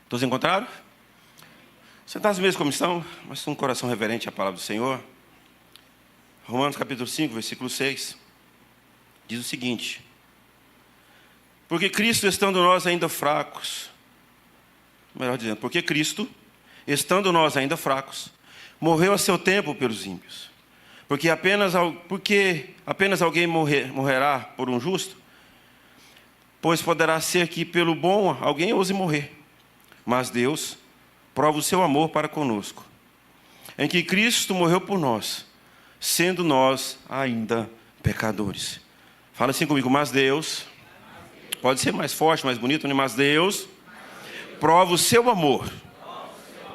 Todos encontraram? Sentados mesmo como estão, mas com um coração reverente à palavra do Senhor. Romanos capítulo 5, versículo 6. Diz o seguinte: porque Cristo, estando nós ainda fracos, melhor dizendo, porque Cristo, estando nós ainda fracos, morreu a seu tempo pelos ímpios. Porque apenas alguém morrerá por um justo, pois poderá ser que pelo bom alguém ouse morrer. Mas Deus prova o seu amor para conosco, em que Cristo morreu por nós, sendo nós ainda pecadores. Fala assim comigo: mas Deus, pode ser mais forte, mais bonito, né? Mas Deus prova o seu amor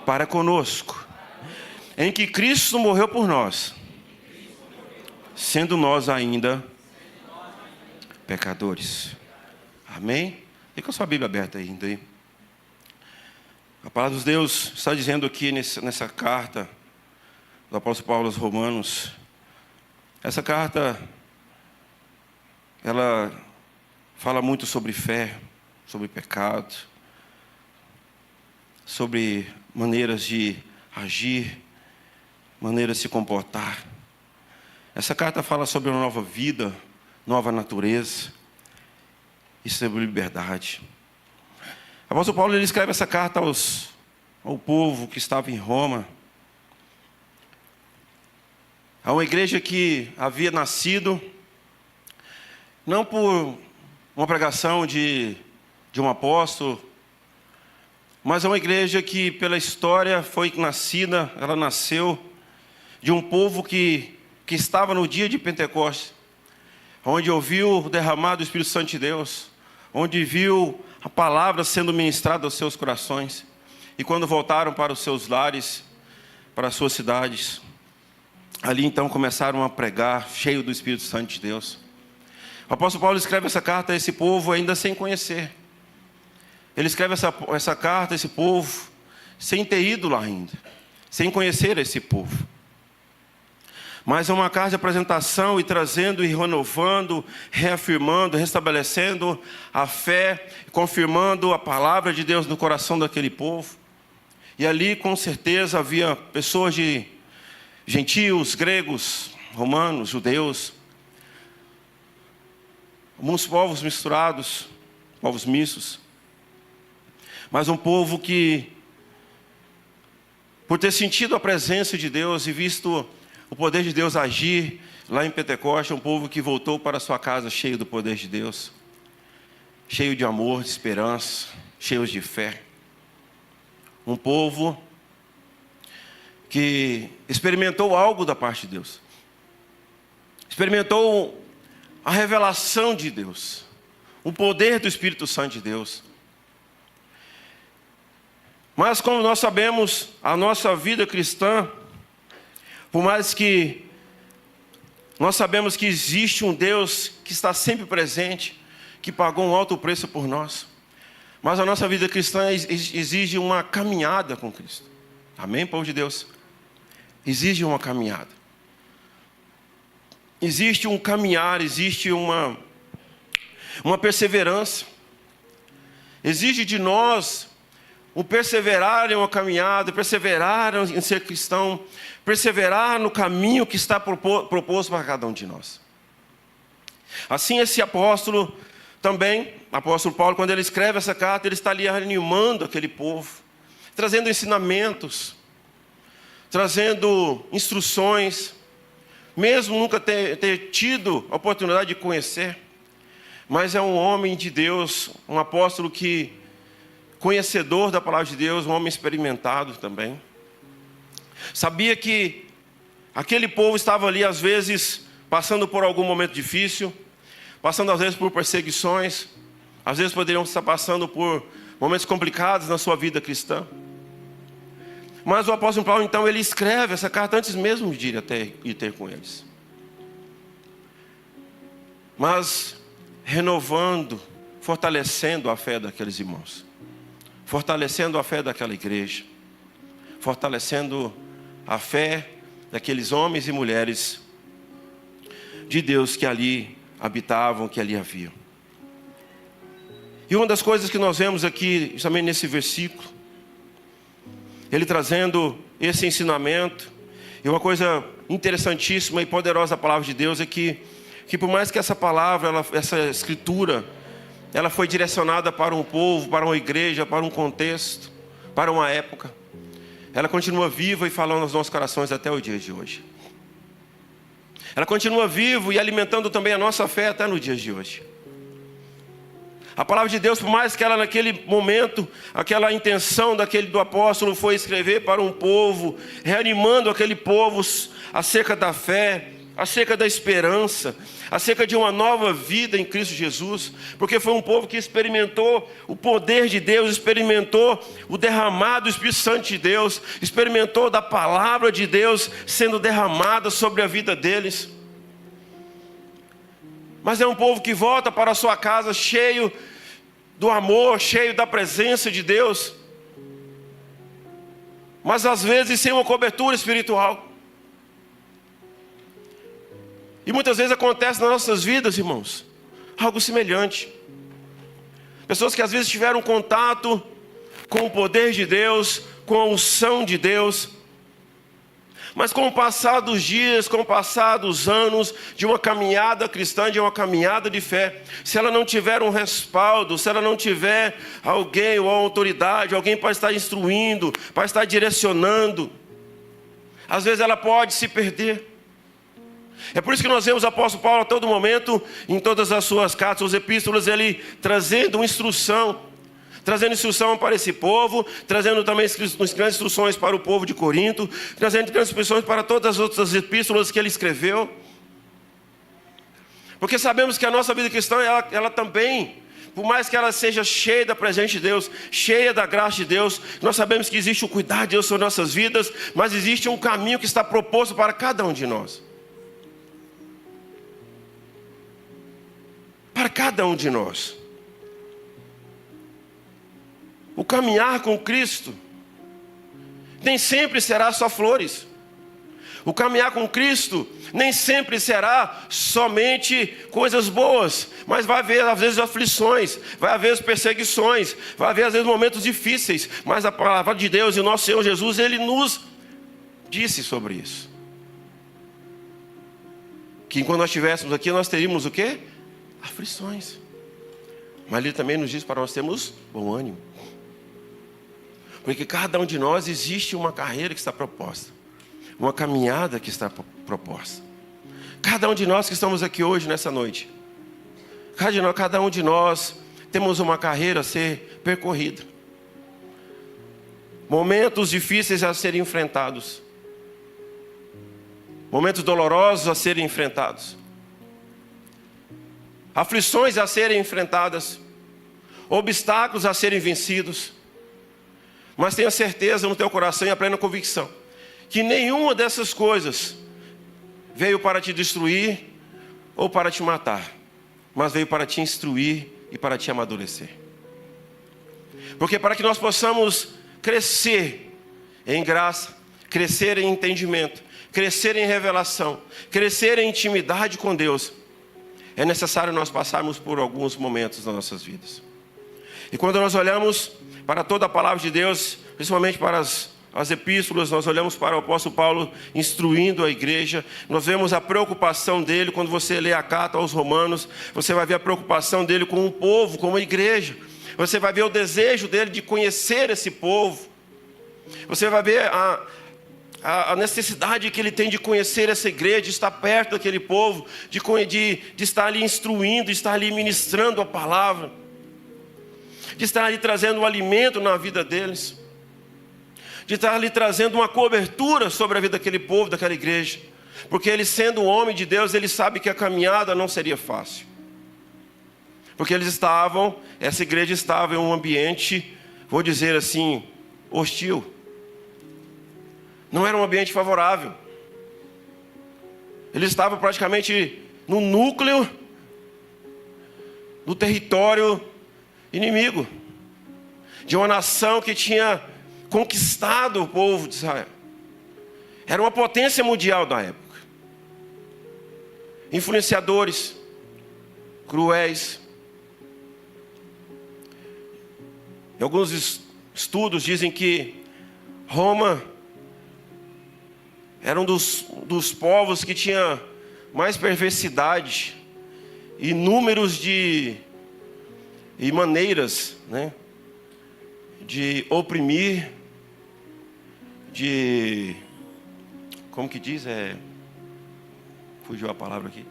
para conosco, em que Cristo morreu por nós, sendo nós ainda pecadores. Amém? Fica a sua Bíblia aberta ainda aí. A palavra de Deus está dizendo aqui nessa carta do apóstolo Paulo aos Romanos. Essa carta, ela fala muito sobre fé, sobre pecado, sobre maneiras de agir, maneiras de se comportar. Essa carta fala sobre uma nova vida, nova natureza e sobre liberdade. O apóstolo Paulo, ele escreve essa carta ao povo que estava em Roma, a uma igreja que havia nascido não por uma pregação de um apóstolo, mas é uma igreja que pela história foi nascida, ela nasceu de um povo que estava no dia de Pentecostes, onde ouviu o derramado do Espírito Santo de Deus, onde viu a palavra sendo ministrada aos seus corações. E quando voltaram para os seus lares, para as suas cidades, ali então começaram a pregar, cheio do Espírito Santo de Deus. O apóstolo Paulo escreve essa carta a esse povo ainda sem conhecer. Ele escreve essa carta a esse povo sem ter ido lá ainda, sem conhecer esse povo. Mas é uma carta de apresentação e trazendo e renovando, reafirmando, restabelecendo a fé, confirmando a palavra de Deus no coração daquele povo. E ali com certeza havia pessoas de gentios, gregos, romanos, judeus, alguns povos misturados, povos mistos. Mas um povo que, por ter sentido a presença de Deus e visto o poder de Deus agir lá em Pentecostes, um povo que voltou para sua casa cheio do poder de Deus, cheio de amor, de esperança, cheios de fé. Um povo que experimentou algo da parte de Deus, experimentou a revelação de Deus, o poder do Espírito Santo de Deus. Mas como nós sabemos, a nossa vida cristã, por mais que nós sabemos que existe um Deus que está sempre presente, que pagou um alto preço por nós, mas a nossa vida cristã exige uma caminhada com Cristo. Amém, povo de Deus? Exige uma caminhada. Existe um caminhar, existe uma perseverança. Exige de nós o perseverar em uma caminhada, perseverar em ser cristão, perseverar no caminho que está proposto para cada um de nós. Assim esse apóstolo também, apóstolo Paulo, quando ele escreve essa carta, ele está ali animando aquele povo, trazendo ensinamentos, trazendo instruções, mesmo nunca ter tido a oportunidade de conhecer, mas é um homem de Deus, um apóstolo que conhecedor da palavra de Deus, um homem experimentado também. Sabia que aquele povo estava ali às vezes passando por algum momento difícil, passando às vezes por perseguições, às vezes poderiam estar passando por momentos complicados na sua vida cristã. Mas o apóstolo Paulo então ele escreve essa carta antes mesmo de ir ter com eles. Mas renovando, fortalecendo a fé daqueles irmãos, fortalecendo a fé daquela igreja, fortalecendo a fé daqueles homens e mulheres de Deus que ali habitavam, que ali haviam. E uma das coisas que nós vemos aqui, também nesse versículo, ele trazendo esse ensinamento. E uma coisa interessantíssima e poderosa da palavra de Deus é que por mais que essa palavra, essa escritura, ela foi direcionada para um povo, para uma igreja, para um contexto, para uma época, ela continua viva e falando aos nossos corações até o dia de hoje. Ela continua viva e alimentando também a nossa fé até no dia de hoje. A palavra de Deus, por mais que ela naquele momento, aquela intenção do apóstolo foi escrever para um povo, reanimando aquele povo acerca da fé, acerca da esperança, acerca de uma nova vida em Cristo Jesus, porque foi um povo que experimentou o poder de Deus, experimentou o derramado do Espírito Santo de Deus, experimentou da palavra de Deus sendo derramada sobre a vida deles. Mas é um povo que volta para a sua casa cheio do amor, cheio da presença de Deus, mas às vezes sem uma cobertura espiritual. E muitas vezes acontece nas nossas vidas, irmãos, algo semelhante. Pessoas que às vezes tiveram contato com o poder de Deus, com a unção de Deus, mas com o passar dos dias, com o passar dos anos de uma caminhada cristã, de uma caminhada de fé, se ela não tiver um respaldo, se ela não tiver alguém ou autoridade, alguém para estar instruindo, para estar direcionando, às vezes ela pode se perder. É por isso que nós vemos o apóstolo Paulo a todo momento, em todas as suas cartas, suas epístolas, ele trazendo uma instrução, trazendo instrução para esse povo, trazendo também grandes instruções para o povo de Corinto, trazendo grandes instruções para todas as outras epístolas que ele escreveu. Porque sabemos que a nossa vida cristã, ela também, por mais que ela seja cheia da presença de Deus, cheia da graça de Deus, nós sabemos que existe o cuidado de Deus sobre nossas vidas, mas existe um caminho que está proposto para cada um de nós. Para cada um de nós. O caminhar com Cristo nem sempre será só flores. O caminhar com Cristo nem sempre será somente coisas boas, mas vai haver às vezes aflições, vai haver perseguições, vai haver às vezes momentos difíceis, mas a palavra de Deus e o nosso Senhor Jesus, Ele nos disse sobre isso. Que quando nós estivéssemos aqui, nós teríamos o quê? Aflições. Mas Ele também nos diz para nós termos bom ânimo. Porque cada um de nós existe uma carreira que está proposta, uma caminhada que está proposta. Cada um de nós que estamos aqui hoje, nessa noite, cada um de nós temos uma carreira a ser percorrida. Momentos difíceis a serem enfrentados. Momentos dolorosos a serem enfrentados. Aflições a serem enfrentadas. Obstáculos a serem vencidos. Mas tenha certeza no teu coração e a plena convicção que nenhuma dessas coisas veio para te destruir ou para te matar, mas veio para te instruir e para te amadurecer. Porque para que nós possamos crescer em graça, crescer em entendimento, crescer em revelação, crescer em intimidade com Deus, é necessário nós passarmos por alguns momentos das nossas vidas. E quando nós olhamos para toda a palavra de Deus, principalmente para as epístolas, nós olhamos para o apóstolo Paulo instruindo a igreja, nós vemos a preocupação dele. Quando você lê a carta aos Romanos, você vai ver a preocupação dele com o povo, com a igreja. Você vai ver o desejo dele de conhecer esse povo. Você vai ver a necessidade que ele tem de conhecer essa igreja, de estar perto daquele povo, de estar ali instruindo, de estar ali ministrando a palavra, de estar ali trazendo um alimento na vida deles, de estar ali trazendo uma cobertura sobre a vida daquele povo, daquela igreja. Porque ele, sendo um homem de Deus, ele sabe que a caminhada não seria fácil. Porque essa igreja estava em um ambiente, vou dizer assim, hostil. Não era um ambiente favorável. Ele estava praticamente no núcleo do território inimigo, de uma nação que tinha conquistado o povo de Israel. Era uma potência mundial da época. Influenciadores, cruéis. E alguns estudos dizem que Roma era um dos povos que tinha mais perversidade e números e maneiras, né, de oprimir, como que diz? Fugiu a palavra aqui.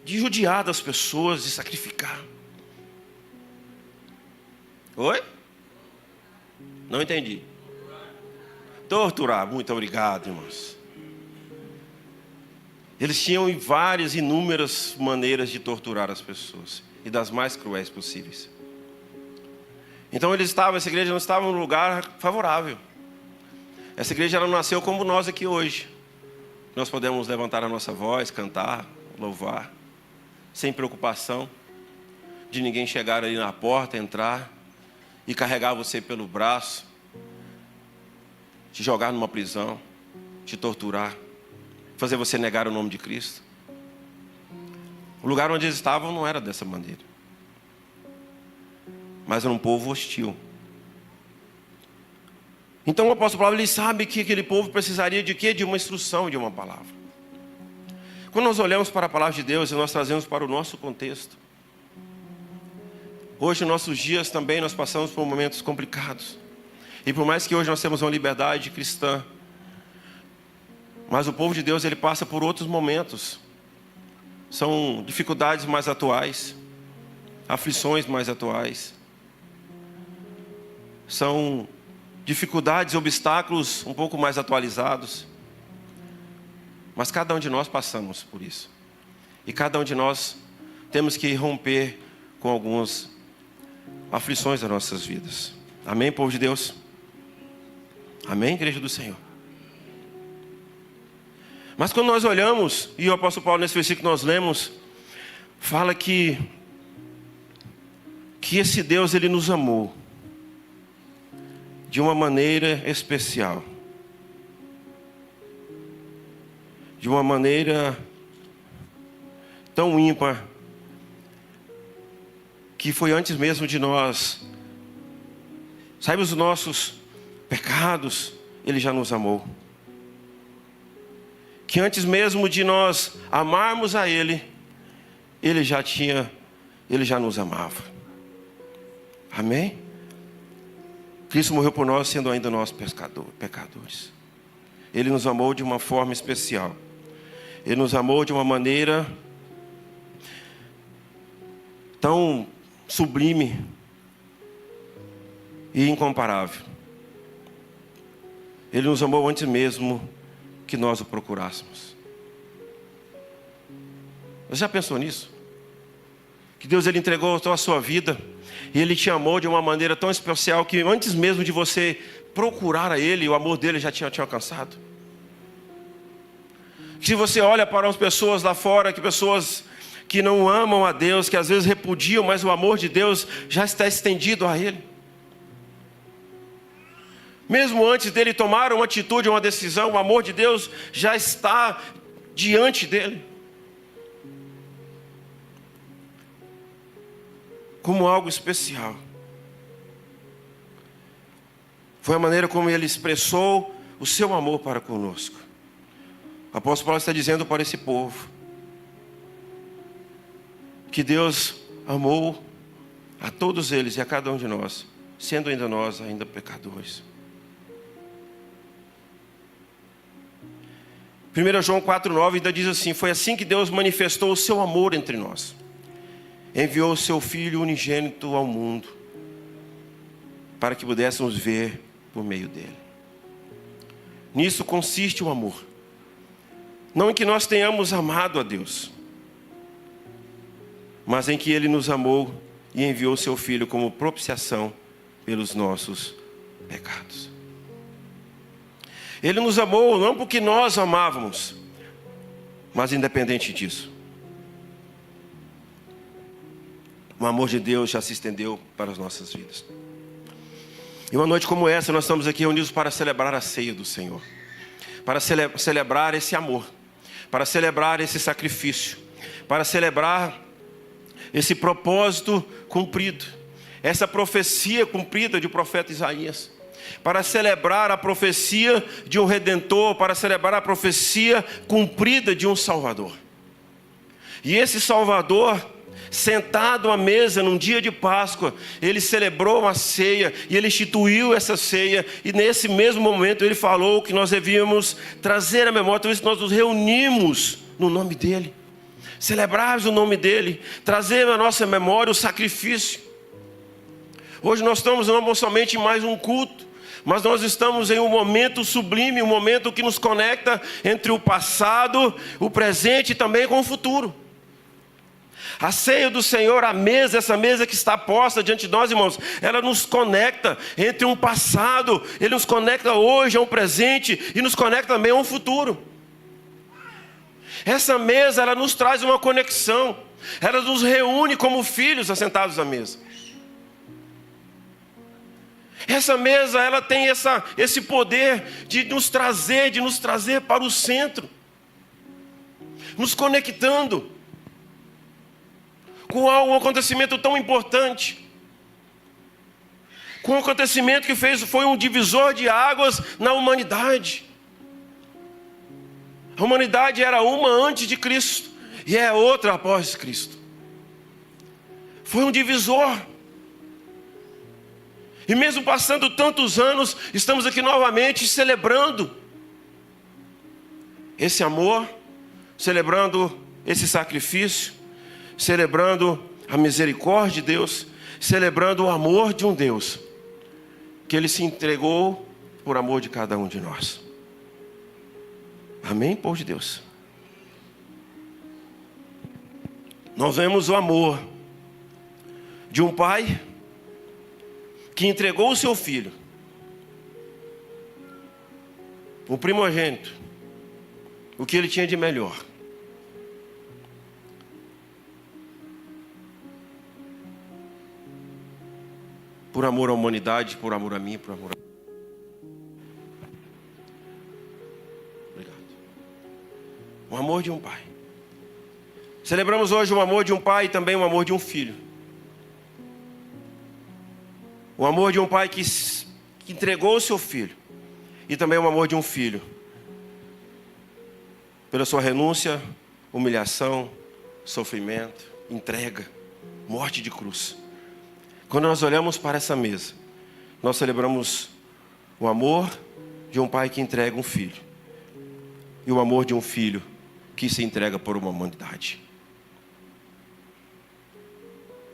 De judiar das pessoas, de sacrificar. Oi? Não entendi. Torturar. Muito obrigado, irmãos. Eles tinham várias, inúmeras maneiras de torturar as pessoas, e das mais cruéis possíveis. Então essa igreja não estava num lugar favorável. Essa igreja ela nasceu como nós aqui hoje. Nós podemos levantar a nossa voz, cantar, louvar, sem preocupação de ninguém chegar ali na porta, entrar e carregar você pelo braço, te jogar numa prisão, te torturar, fazer você negar o nome de Cristo. O lugar onde eles estavam não era dessa maneira, mas era um povo hostil. Então o apóstolo Paulo, ele sabe que aquele povo precisaria de quê? De uma instrução, de uma palavra. Quando nós olhamos para a palavra de Deus e nós trazemos para o nosso contexto, hoje, em nossos dias também, nós passamos por momentos complicados. E por mais que hoje nós temos uma liberdade cristã, mas o povo de Deus, ele passa por outros momentos. São dificuldades mais atuais, aflições mais atuais. São dificuldades e obstáculos um pouco mais atualizados. Mas cada um de nós passamos por isso. E cada um de nós temos que romper com algumas aflições das nossas vidas. Amém, povo de Deus? Amém, igreja do Senhor? Mas quando nós olhamos, e o apóstolo Paulo nesse versículo que nós lemos, fala que esse Deus, ele nos amou de uma maneira especial. De uma maneira tão ímpar, que foi antes mesmo de nós saibamos os nossos pecados, ele já nos amou. Que antes mesmo de nós amarmos a ele, ele já nos amava. Amém? Cristo morreu por nós, sendo ainda nós pecadores. Ele nos amou de uma forma especial. Ele nos amou de uma maneira tão sublime e incomparável. Ele nos amou antes mesmo que nós o procurássemos. Você já pensou nisso? Que Deus, ele entregou toda a sua vida e ele te amou de uma maneira tão especial que antes mesmo de você procurar a ele, o amor dele já tinha te alcançado. Se você olha para as pessoas lá fora, que pessoas que não amam a Deus, que às vezes repudiam, mas o amor de Deus já está estendido a ele. Mesmo antes dele tomar uma atitude, uma decisão, o amor de Deus já está diante dele. Como algo especial. Foi a maneira como ele expressou o seu amor para conosco. O apóstolo Paulo está dizendo para esse povo que Deus amou a todos eles e a cada um de nós, sendo ainda nós pecadores. 1 João 4,9 ainda diz assim: foi assim que Deus manifestou o seu amor entre nós. Enviou o seu Filho unigênito ao mundo, para que pudéssemos ver por meio dele. Nisso consiste o amor. Não em que nós tenhamos amado a Deus, mas em que ele nos amou e enviou o seu Filho como propiciação pelos nossos pecados. Ele nos amou não porque nós amávamos, mas independente disso, o amor de Deus já se estendeu para as nossas vidas. E uma noite como essa, nós estamos aqui reunidos para celebrar a ceia do Senhor, para celebrar esse amor, para celebrar esse sacrifício, para celebrar esse propósito cumprido, essa profecia cumprida do profeta Isaías, para celebrar a profecia de um Redentor, para celebrar a profecia cumprida de um Salvador. E esse Salvador, sentado à mesa num dia de Páscoa, ele celebrou uma ceia e ele instituiu essa ceia, e nesse mesmo momento ele falou que nós devíamos trazer à memória, talvez nós nos reunimos no nome dele, celebrar o nome dele, trazer à nossa memória o sacrifício. Hoje nós estamos não somente em mais um culto, mas nós estamos em um momento sublime, um momento que nos conecta entre o passado, o presente e também com o futuro. A ceia do Senhor, a mesa, essa mesa que está posta diante de nós, irmãos, ela nos conecta entre um passado, ele nos conecta hoje a um presente e nos conecta também a um futuro. Essa mesa, ela nos traz uma conexão, ela nos reúne como filhos assentados à mesa. Essa mesa, ela tem esse poder de nos trazer para o centro, nos conectando com um acontecimento tão importante, com um acontecimento que foi um divisor de águas na humanidade. A humanidade era uma antes de Cristo e é outra após Cristo. Foi um divisor. E mesmo passando tantos anos, estamos aqui novamente celebrando esse amor, celebrando esse sacrifício, celebrando a misericórdia de Deus, celebrando o amor de um Deus, que Ele se entregou por amor de cada um de nós. Amém, povo de Deus? Nós vemos o amor de um pai que entregou o seu filho, o primogênito, o que ele tinha de melhor, por amor à humanidade, por amor a mim, por amor a... Obrigado. O amor de um pai. Celebramos hoje o amor de um pai e também o amor de um filho. O amor de um pai que entregou o seu filho. E também o amor de um filho, pela sua renúncia, humilhação, sofrimento, entrega, morte de cruz. Quando nós olhamos para essa mesa, nós celebramos o amor de um pai que entrega um filho. E o amor de um filho que se entrega por uma humanidade.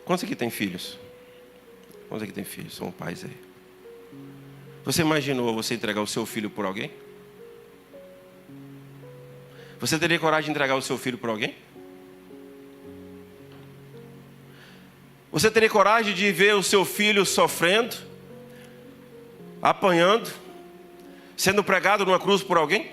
Quantos aqui têm filhos? Quantos aqui tem filhos? São pais aí. Você imaginou você entregar o seu filho por alguém? Você teria coragem de entregar o seu filho por alguém? Você teria coragem de ver o seu filho sofrendo, apanhando, sendo pregado numa cruz por alguém?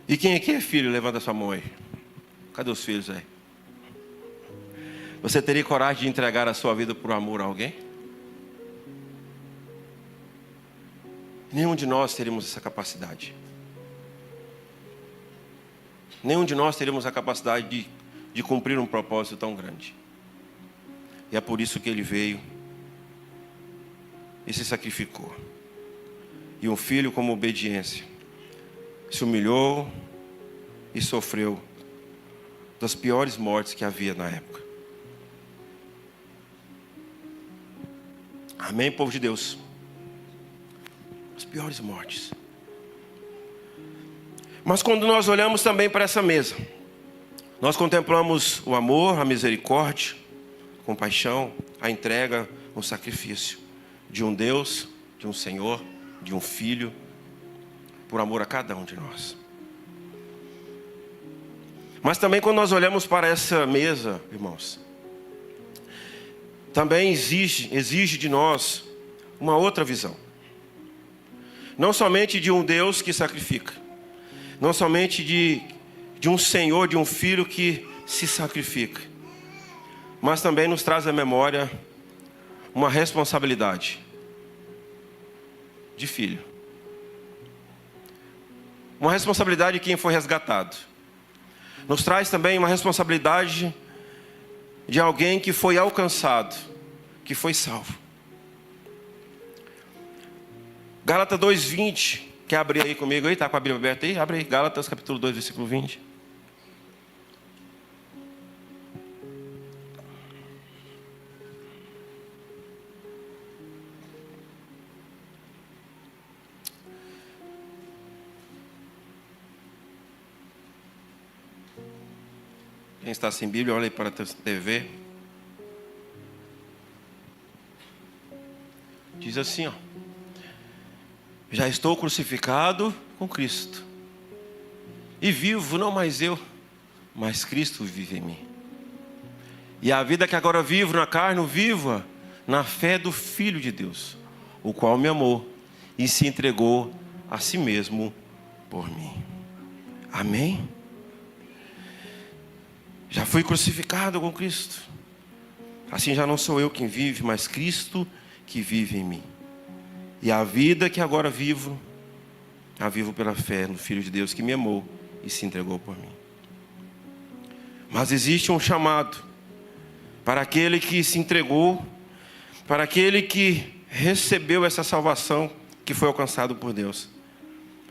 E quem aqui é filho? Levanta a sua mão aí. Cadê os filhos aí? Você teria coragem de entregar a sua vida por amor a alguém? Nenhum de nós teríamos essa capacidade. Nenhum de nós teríamos a capacidade de cumprir um propósito tão grande. E é por isso que ele veio e se sacrificou. E um filho, como obediência, se humilhou e sofreu das piores mortes que havia na época. Amém, povo de Deus? As piores mortes. Mas quando nós olhamos também para essa mesa, nós contemplamos o amor, a misericórdia, a compaixão, a entrega, o sacrifício de um Deus, de um Senhor, de um Filho, por amor a cada um de nós. Mas também quando nós olhamos para essa mesa, irmãos, também exige de nós uma outra visão. Não somente de um Deus que sacrifica, não somente de um Senhor, de um Filho que se sacrifica, mas também nos traz à memória uma responsabilidade de filho. uma responsabilidade de quem foi resgatado. Nos traz também uma responsabilidade de alguém que foi alcançado, que foi salvo. Gálatas 2:20, quer abrir aí comigo aí? Está com a Bíblia aberta aí? Abre aí, Gálatas capítulo 2, versículo 20. Quem está sem Bíblia, olha aí para a TV. Diz assim, ó: já estou crucificado com Cristo, e vivo não mais eu, mas Cristo vive em mim. E a vida que agora vivo na carne, vivo na fé do Filho de Deus, o qual me amou e se entregou a si mesmo por mim. Amém? Já fui crucificado com Cristo. Assim já não sou eu quem vive, mas Cristo que vive em mim. E a vida que agora vivo, a vivo pela fé no Filho de Deus que me amou e se entregou por mim. Mas existe um chamado para aquele que se entregou, para aquele que recebeu essa salvação que foi alcançado por Deus,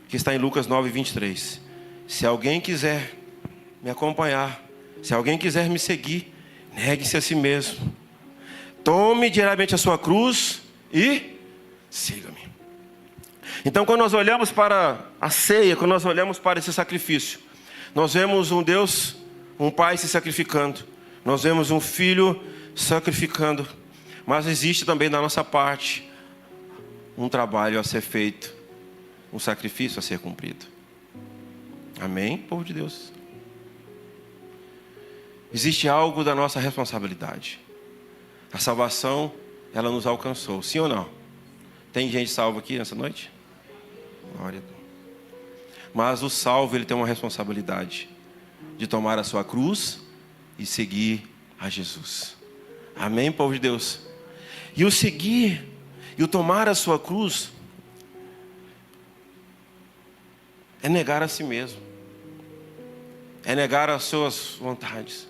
que está em Lucas 9:23. Se alguém quiser me acompanhar, se alguém quiser me seguir, negue-se a si mesmo, tome diariamente a sua cruz e siga-me. Então, quando nós olhamos para a ceia, quando nós olhamos para esse sacrifício, nós vemos um Deus, um Pai se sacrificando, nós vemos um Filho sacrificando, mas existe também da nossa parte um trabalho a ser feito, um sacrifício a ser cumprido. Amém, povo de Deus? Existe algo da nossa responsabilidade. A salvação, ela nos alcançou, sim ou não? Tem gente salva aqui nessa noite? Glória a Deus. Mas o salvo, ele tem uma responsabilidade de tomar a sua cruz e seguir a Jesus. Amém, povo de Deus? E o seguir e o tomar a sua cruz é negar a si mesmo, é negar as suas vontades,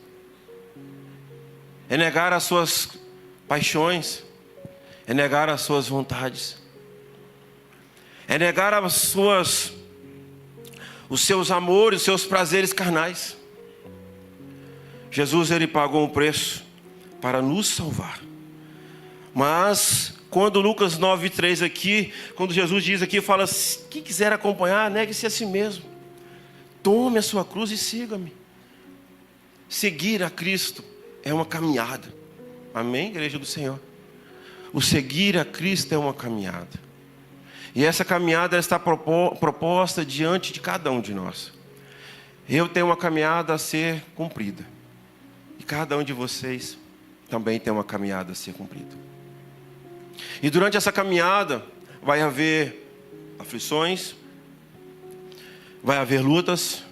é negar as suas paixões, é negar as suas vontades, é negar os seus amores, os seus prazeres carnais. Jesus, ele pagou um preço para nos salvar. Mas quando Lucas 9:3 aqui, quando Jesus diz aqui, fala: quem quiser acompanhar, negue-se a si mesmo, tome a sua cruz e siga-me. Seguir a Cristo é uma caminhada. Amém, igreja do Senhor? O seguir a Cristo é uma caminhada. E essa caminhada está proposta diante de cada um de nós. Eu tenho uma caminhada a ser cumprida. E cada um de vocês também tem uma caminhada a ser cumprida. E durante essa caminhada vai haver aflições, vai haver lutas,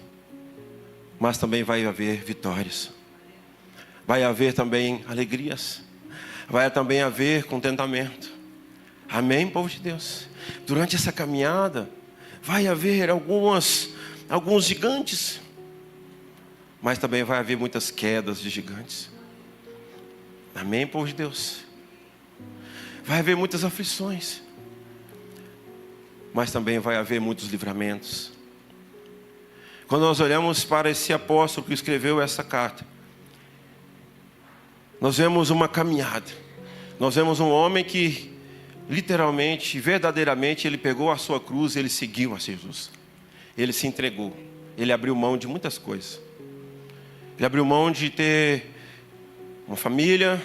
mas também vai haver vitórias. Vai haver também alegrias. Vai também haver contentamento. Amém, povo de Deus? Durante essa caminhada vai haver alguns gigantes, mas também vai haver muitas quedas de gigantes. Amém, povo de Deus? Vai haver muitas aflições, mas também vai haver muitos livramentos. Quando nós olhamos para esse apóstolo que escreveu essa carta, nós vemos uma caminhada. Nós vemos um homem que literalmente, verdadeiramente, ele pegou a sua cruz e ele seguiu a Jesus. Ele se entregou. Ele abriu mão de muitas coisas. Ele abriu mão de ter uma família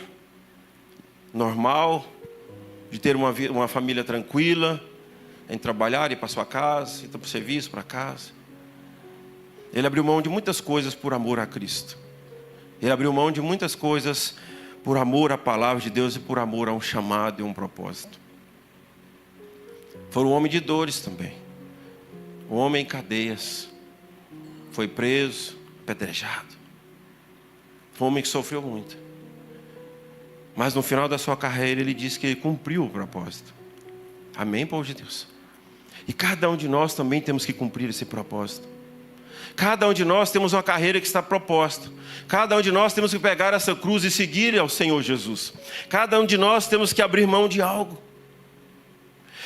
normal, de ter uma família tranquila, em trabalhar, ir para sua casa, ir para o serviço, para casa. Ele abriu mão de muitas coisas por amor a Cristo. Ele abriu mão de muitas coisas por amor à palavra de Deus e por amor a um chamado e um propósito. Foi um homem de dores também. Um homem em cadeias. Foi preso, apedrejado. Foi um homem que sofreu muito. Mas no final da sua carreira ele disse que ele cumpriu o propósito. Amém, povo de Deus? E cada um de nós também temos que cumprir esse propósito. Cada um de nós temos uma carreira que está proposta. Cada um de nós temos que pegar essa cruz e seguir ao Senhor Jesus. Cada um de nós temos que abrir mão de algo.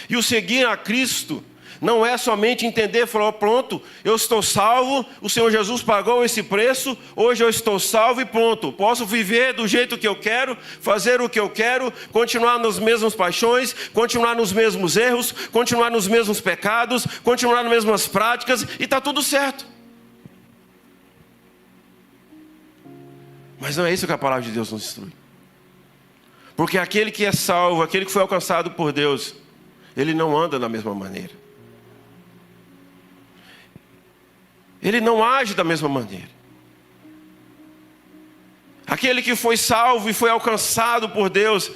E o seguir a Cristo não é somente entender, falar, pronto, eu estou salvo, o Senhor Jesus pagou esse preço, hoje eu estou salvo e pronto. Posso viver do jeito que eu quero, fazer o que eu quero, continuar nas mesmas paixões, continuar nos mesmos erros, continuar nos mesmos pecados, continuar nas mesmas práticas e está tudo certo. Mas não é isso que a palavra de Deus nos instrui. Porque aquele que é salvo, aquele que foi alcançado por Deus, ele não anda da mesma maneira. Ele não age da mesma maneira. Aquele que foi salvo e foi alcançado por Deus,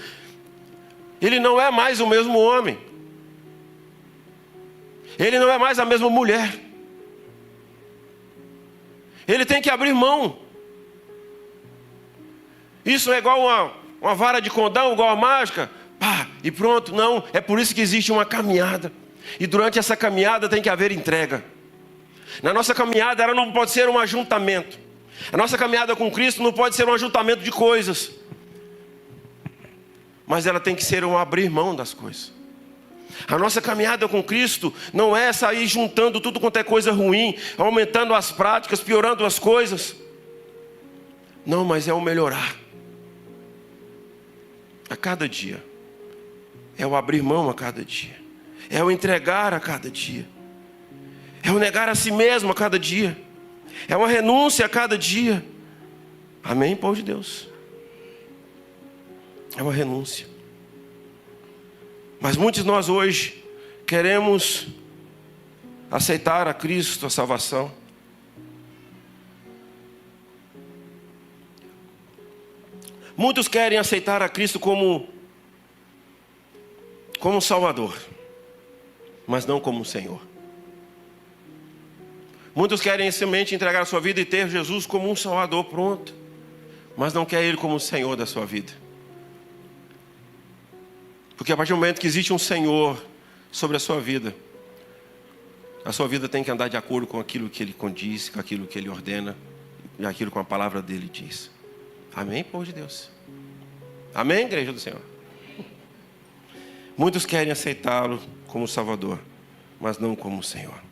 ele não é mais o mesmo homem. Ele não é mais a mesma mulher. Ele tem que abrir mão. Isso é igual uma vara de condão, igual a mágica. Pá, e pronto, não. É por isso que existe uma caminhada. E durante essa caminhada tem que haver entrega. Na nossa caminhada ela não pode ser um ajuntamento. A nossa caminhada com Cristo não pode ser um ajuntamento de coisas. Mas ela tem que ser um abrir mão das coisas. A nossa caminhada com Cristo não é sair juntando tudo quanto é coisa ruim, aumentando as práticas, piorando as coisas. Não, mas é o melhorar. A cada dia. É o abrir mão a cada dia. É o entregar a cada dia. É o negar a si mesmo a cada dia. É uma renúncia a cada dia. Amém, povo de Deus? É uma renúncia. Mas muitos de nós hoje queremos aceitar a Cristo, a salvação. Muitos querem aceitar a Cristo como Salvador, mas não como Senhor. Muitos querem somente entregar a sua vida e ter Jesus como um Salvador, pronto, mas não quer Ele como Senhor da sua vida. Porque a partir do momento que existe um Senhor sobre a sua vida tem que andar de acordo com aquilo que Ele condiz, com aquilo que Ele ordena e aquilo que a palavra dEle diz. Amém, povo de Deus? Amém, igreja do Senhor? Muitos querem aceitá-lo como Salvador, mas não como Senhor.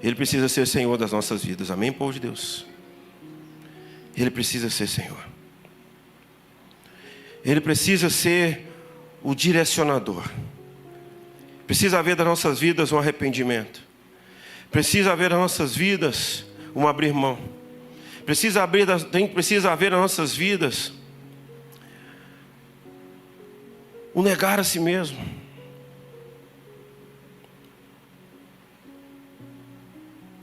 Ele precisa ser Senhor das nossas vidas. Amém, povo de Deus? Ele precisa ser Senhor. Ele precisa ser o direcionador. Precisa haver das nossas vidas um arrependimento. Precisa haver nas nossas vidas um abrir mão. Precisa haver nas nossas vidas o negar a si mesmo.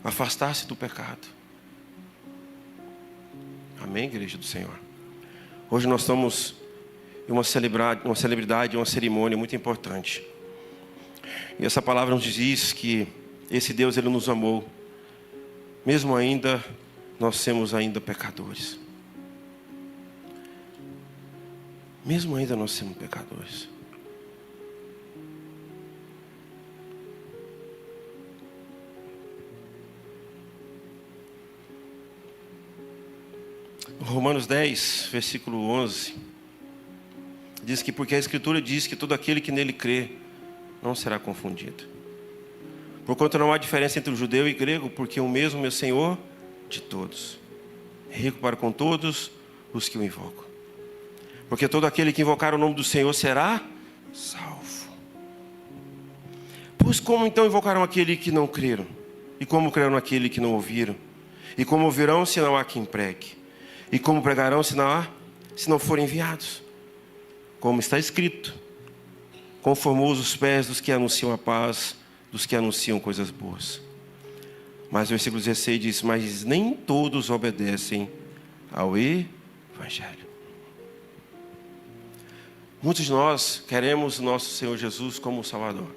Afastar-se do pecado. Amém, igreja do Senhor? Hoje nós estamos em uma celebridade, uma cerimônia muito importante. E essa palavra nos diz que esse Deus, Ele nos amou. Mesmo ainda, nós somos ainda pecadores. Mesmo ainda nós somos pecadores. Romanos 10, versículo 11, diz que porque a Escritura diz que todo aquele que nele crê não será confundido. Porquanto não há diferença entre o judeu e o grego, porque o mesmo é o Senhor de todos, rico para com todos os que o invocam. Porque todo aquele que invocar o nome do Senhor será salvo. Pois como então invocarão aquele que não creram? E como crerão naquele que não ouviram? E como ouvirão se não há quem pregue? E como pregarão se não forem enviados? Como está escrito: conformou os pés dos que anunciam a paz, dos que anunciam coisas boas. Mas o versículo 16 diz: mas nem todos obedecem ao Evangelho. Muitos de nós queremos o nosso Senhor Jesus como Salvador,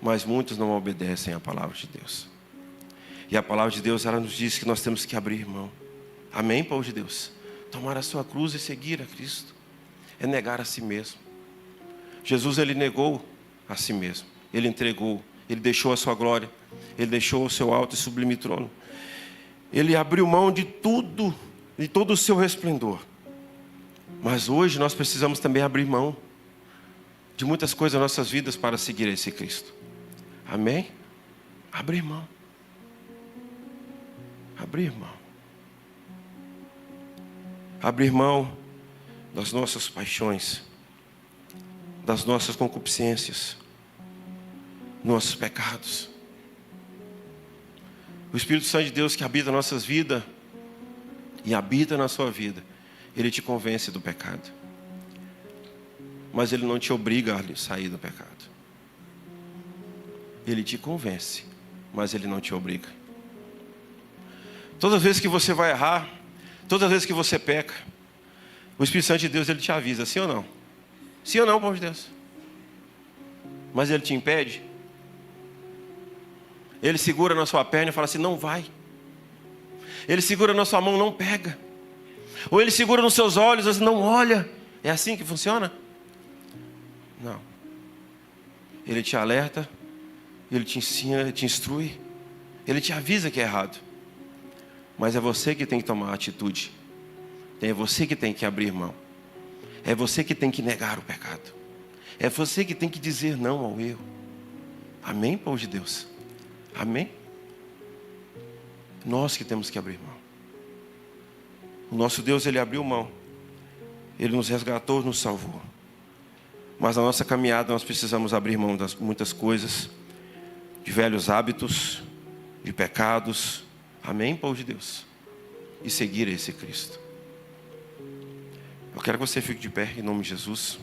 mas muitos não obedecem à palavra de Deus. E a palavra de Deus, ela nos diz que nós temos que abrir mão. Amém, povo de Deus? Tomar a sua cruz e seguir a Cristo é negar a si mesmo. Jesus, Ele negou a si mesmo. Ele entregou, Ele deixou a sua glória, Ele deixou o seu alto e sublime trono. Ele abriu mão de tudo, de todo o seu resplendor. Mas hoje nós precisamos também abrir mão de muitas coisas nas nossas vidas para seguir esse Cristo. Amém? Abrir mão. Abrir mão. Abrir mão das nossas paixões, das nossas concupiscências, nossos pecados. O Espírito Santo de Deus que habita em nossas vidas e habita na sua vida, Ele te convence do pecado. Mas Ele não te obriga a sair do pecado. Ele te convence, mas Ele não te obriga. Todas as vezes que você vai errar, todas as vezes que você peca, o Espírito Santo de Deus, Ele te avisa, sim ou não? Sim ou não, povo de Deus? Mas Ele te impede? Ele segura na sua perna e fala assim, não vai. Ele segura na sua mão, não pega. Ou Ele segura nos seus olhos, assim, não olha. É assim que funciona? Não. Ele te alerta, Ele te ensina, Ele te instrui, Ele te avisa que é errado. Mas é você que tem que tomar a atitude. É você que tem que abrir mão. É você que tem que negar o pecado. É você que tem que dizer não ao erro. Amém, povo de Deus? Amém? Nós que temos que abrir mão. O nosso Deus, Ele abriu mão. Ele nos resgatou, nos salvou. Mas na nossa caminhada nós precisamos abrir mão das muitas coisas, de velhos hábitos, de pecados. Amém, povo de Deus? E seguir esse Cristo. Eu quero que você fique de pé em nome de Jesus.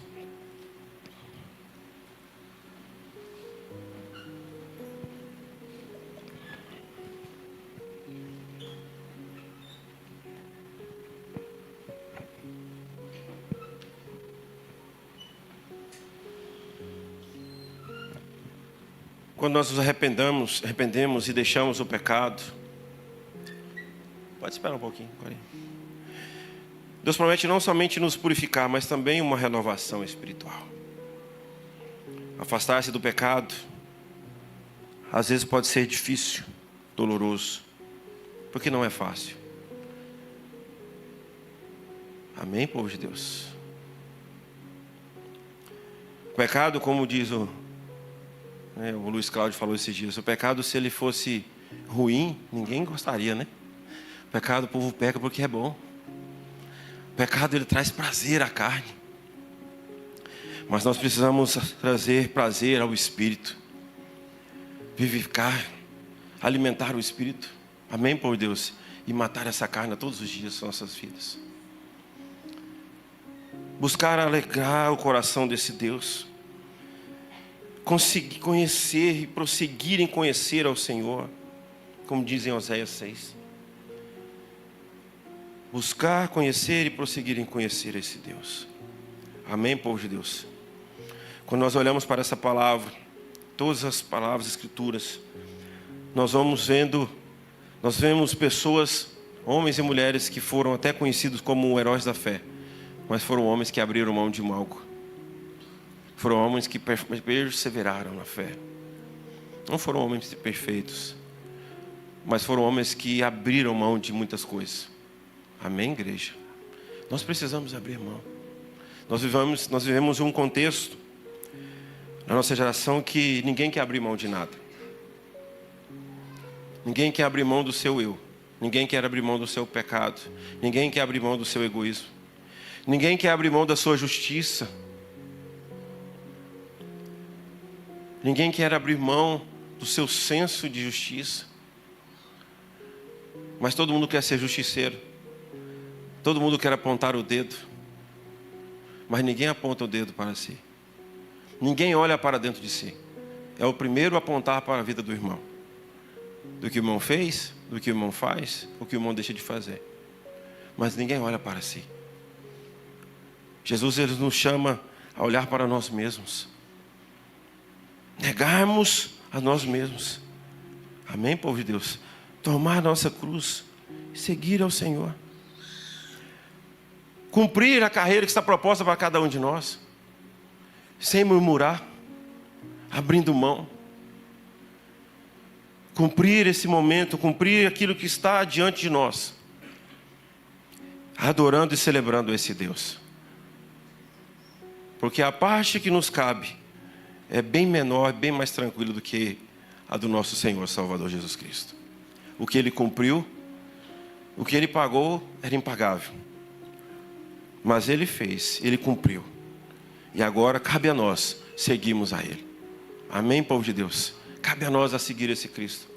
Quando nós nos arrependemos e deixamos o pecado. Pode esperar um pouquinho, Corinha. Deus promete não somente nos purificar, mas também uma renovação espiritual. Afastar-se do pecado, às vezes pode ser difícil, doloroso, porque não é fácil. Amém, povo de Deus? O pecado, como diz o Luiz Cláudio falou esses dias, o pecado, se ele fosse ruim, ninguém gostaria, né? O pecado, o povo peca porque é bom. O pecado, ele traz prazer à carne. Mas nós precisamos trazer prazer ao Espírito. Vivificar, alimentar o Espírito. Amém, por Deus? E matar essa carne todos os dias das nossas vidas. Buscar alegrar o coração desse Deus. Conseguir conhecer e prosseguir em conhecer ao Senhor. Como diz em Oséias 6. Buscar, conhecer e prosseguir em conhecer esse Deus. Amém, povo de Deus? Quando nós olhamos para essa palavra, todas as palavras, escrituras, nós vemos pessoas, homens e mulheres que foram até conhecidos como heróis da fé, mas foram homens que abriram mão de algo. Foram homens que perseveraram na fé. Não foram homens perfeitos, mas foram homens que abriram mão de muitas coisas. Amém, igreja? Nós precisamos abrir mão. Nós vivemos um contexto na nossa geração que ninguém quer abrir mão de nada. Ninguém quer abrir mão do seu eu. Ninguém quer abrir mão do seu pecado. Ninguém quer abrir mão do seu egoísmo. Ninguém quer abrir mão da sua justiça. Ninguém quer abrir mão do seu senso de justiça. Mas todo mundo quer ser justiceiro. Todo mundo quer apontar o dedo. Mas ninguém aponta o dedo para si. Ninguém olha para dentro de si. É o primeiro a apontar para a vida do irmão. Do que o irmão fez, do que o irmão faz, o que o irmão deixa de fazer. Mas ninguém olha para si. Jesus, ele nos chama a olhar para nós mesmos. Negarmos a nós mesmos. Amém, povo de Deus? Tomar a nossa cruz e seguir ao Senhor. Cumprir a carreira que está proposta para cada um de nós. Sem murmurar. abrindo mão. Cumprir esse momento, cumprir aquilo que está diante de nós. Adorando e celebrando esse Deus. Porque a parte que nos cabe é bem menor, bem mais tranquila do que a do nosso Senhor Salvador Jesus Cristo. O que Ele cumpriu, o que Ele pagou era impagável. Mas Ele fez, Ele cumpriu. E agora cabe a nós seguirmos a Ele. Amém, povo de Deus? Cabe a nós a seguir esse Cristo.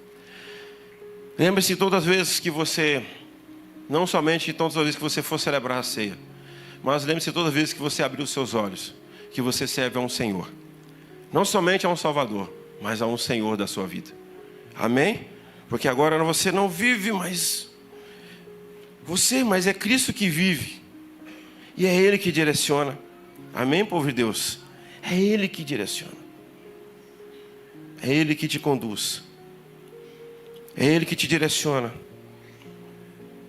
Lembre-se todas as vezes que você, não somente todas as vezes que você for celebrar a ceia, mas lembre-se todas as vezes que você abrir os seus olhos, que você serve a um Senhor. Não somente a um Salvador, mas a um Senhor da sua vida. Amém? Porque agora você não vive mais você, mas é Cristo que vive. E é Ele que direciona. Amém, povo de Deus? É Ele que direciona. É Ele que te conduz. É Ele que te direciona.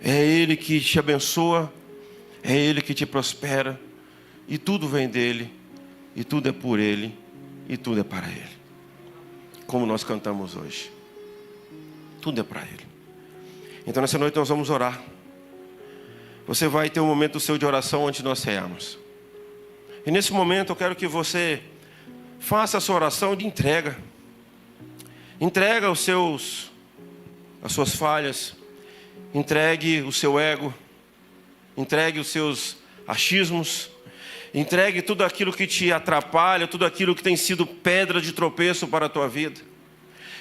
É Ele que te abençoa. É Ele que te prospera. E tudo vem dEle. E tudo é por Ele. E tudo é para Ele. Como nós cantamos hoje. Tudo é para Ele. Então nessa noite nós vamos orar. Você vai ter um momento seu de oração antes de nós cearmos. E nesse momento eu quero que você faça a sua oração de entrega. Entrega as suas falhas. Entregue o seu ego. Entregue os seus achismos. Entregue tudo aquilo que te atrapalha, tudo aquilo que tem sido pedra de tropeço para a tua vida.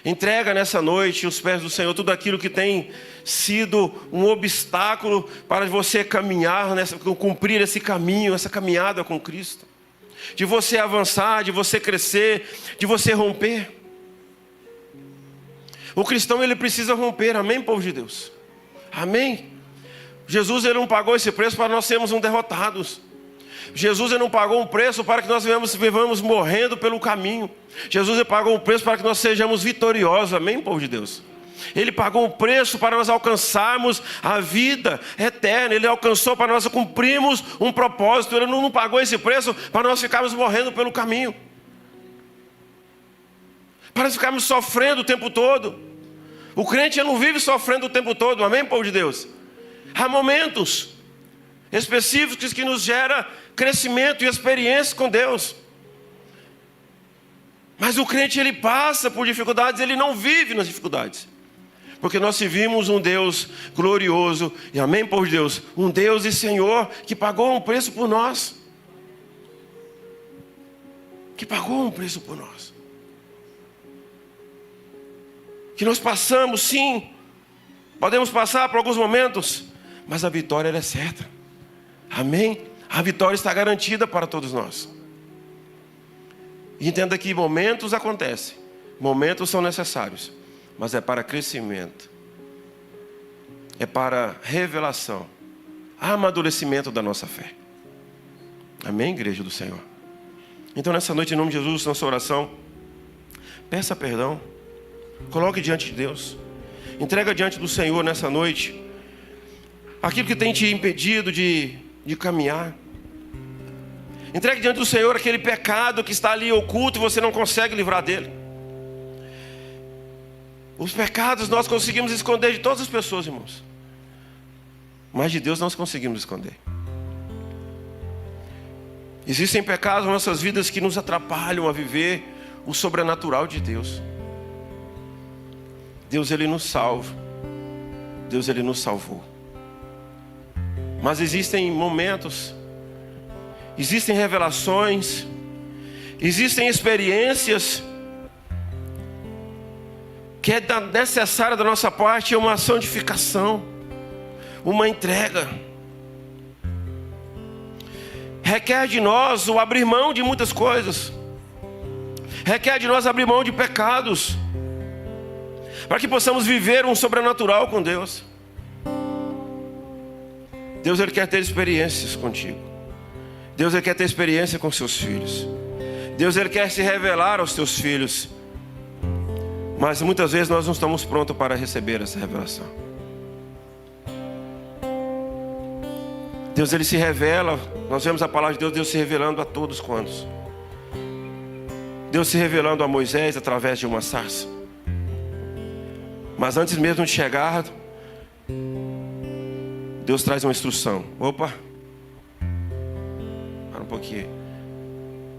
Entrega nessa noite aos pés do Senhor tudo aquilo que tem sido um obstáculo para você caminhar, cumprir esse caminho, essa caminhada com Cristo. De você avançar, de você crescer, de você romper. O cristão, ele precisa romper, amém, povo de Deus? Amém? Jesus, ele não pagou esse preço para nós sermos derrotados. Jesus, ele não pagou um preço para que nós vivamos morrendo pelo caminho. Jesus, ele pagou um preço para que nós sejamos vitoriosos, amém, povo de Deus? Ele pagou um preço para nós alcançarmos a vida eterna. Ele alcançou para nós cumprirmos um propósito. Ele não pagou esse preço para nós ficarmos morrendo pelo caminho, para nós ficarmos sofrendo o tempo todo. O crente, ele não vive sofrendo o tempo todo, amém, povo de Deus? Há momentos específicos que nos gera crescimento e experiência com Deus. Mas o crente, ele passa por dificuldades, ele não vive nas dificuldades. Porque nós servimos um Deus glorioso, e amém, povo de Deus? Um Deus e Senhor que pagou um preço por nós. Que pagou um preço por nós. Que nós passamos, sim, podemos passar por alguns momentos, mas a vitória, ela é certa. Amém? A vitória está garantida para todos nós. E entenda que momentos acontecem, momentos são necessários, mas é para crescimento, é para revelação, amadurecimento da nossa fé. Amém, igreja do Senhor? Então nessa noite, em nome de Jesus, na sua oração, peça perdão, coloque diante de Deus, entrega diante do Senhor nessa noite aquilo que tem te impedido de caminhar. Entregue diante do Senhor aquele pecado que está ali oculto e você não consegue livrar dele. Os pecados nós conseguimos esconder de todas as pessoas, irmãos, mas de Deus nós conseguimos esconder. Existem pecados nas nossas vidas que nos atrapalham a viver o sobrenatural de Deus. Deus, ele nos salva. Deus, ele nos salvou. Mas existem momentos, existem revelações, existem experiências que é necessária da nossa parte uma santificação, uma entrega. Requer de nós o abrir mão de muitas coisas. Requer de nós abrir mão de pecados, para que possamos viver um sobrenatural com Deus. Deus, ele quer ter experiências contigo. Deus, ele quer ter experiência com seus filhos. Deus, ele quer se revelar aos teus filhos. Mas muitas vezes nós não estamos prontos para receber essa revelação. Deus, ele se revela. Nós vemos a palavra de Deus, Deus se revelando a todos quantos. Deus se revelando a Moisés através de uma sarça. Mas antes mesmo de chegar, Deus traz uma instrução. Opa, para um pouquinho.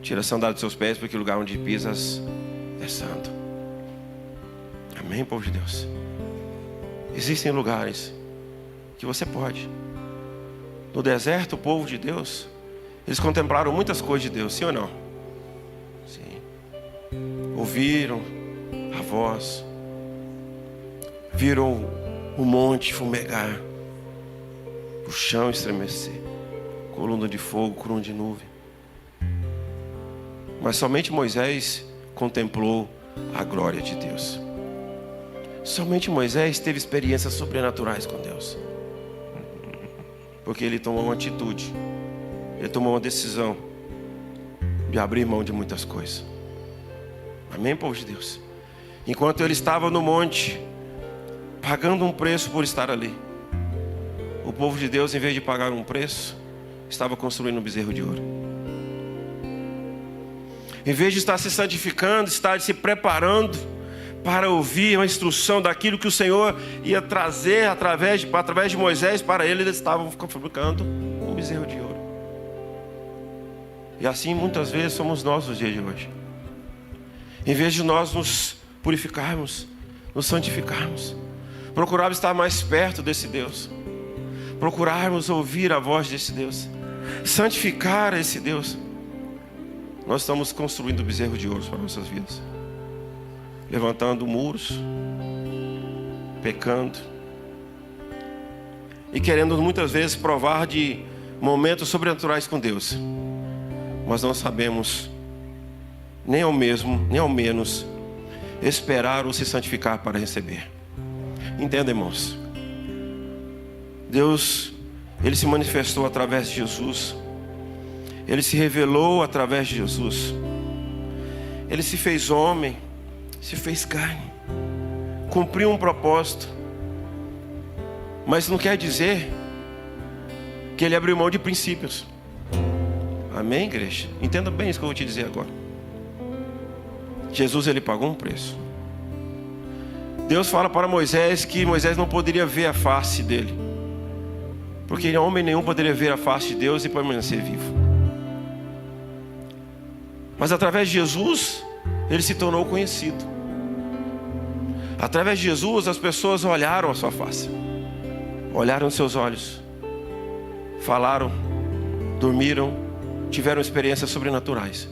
Tira a sandália dos seus pés, porque o lugar onde pisas é santo. Amém, povo de Deus? Existem lugares que você pode. No deserto, o povo de Deus, eles contemplaram muitas coisas de Deus, sim ou não? Sim. Ouviram a voz, viram o monte fumegar, o chão estremecer, coluna de fogo, coluna de nuvem. Mas somente Moisés contemplou a glória de Deus. Somente Moisés teve experiências sobrenaturais com Deus. Porque ele tomou uma atitude, ele tomou uma decisão de abrir mão de muitas coisas. Amém, povo de Deus? Enquanto ele estava no monte, pagando um preço por estar ali, o povo de Deus, em vez de pagar um preço, estava construindo um bezerro de ouro. Em vez de estar se santificando, estar se preparando para ouvir uma instrução daquilo que o Senhor ia trazer através de Moisés para ele, eles estavam fabricando um bezerro de ouro. E assim muitas vezes somos nós nos dias de hoje. Em vez de nós nos purificarmos, nos santificarmos, procurarmos estar mais perto desse Deus, procurarmos ouvir a voz desse Deus, santificar esse Deus, nós estamos construindo um bezerro de ouro para nossas vidas, levantando muros, pecando e querendo muitas vezes provar de momentos sobrenaturais com Deus, mas não sabemos nem ao menos esperar ou se santificar para receber. Entenda, irmãos, Deus, Ele se manifestou através de Jesus, Ele se revelou através de Jesus, Ele se fez homem, se fez carne, cumpriu um propósito, mas não quer dizer que Ele abriu mão de princípios. Amém, igreja? Entenda bem isso que eu vou te dizer agora. Jesus, Ele pagou um preço. Deus fala para Moisés que Moisés não poderia ver a face dele, porque homem nenhum poderia ver a face de Deus e permanecer vivo. Mas através de Jesus, Ele se tornou conhecido. Através de Jesus, as pessoas olharam a sua face, olharam os seus olhos, falaram, dormiram, tiveram experiências sobrenaturais.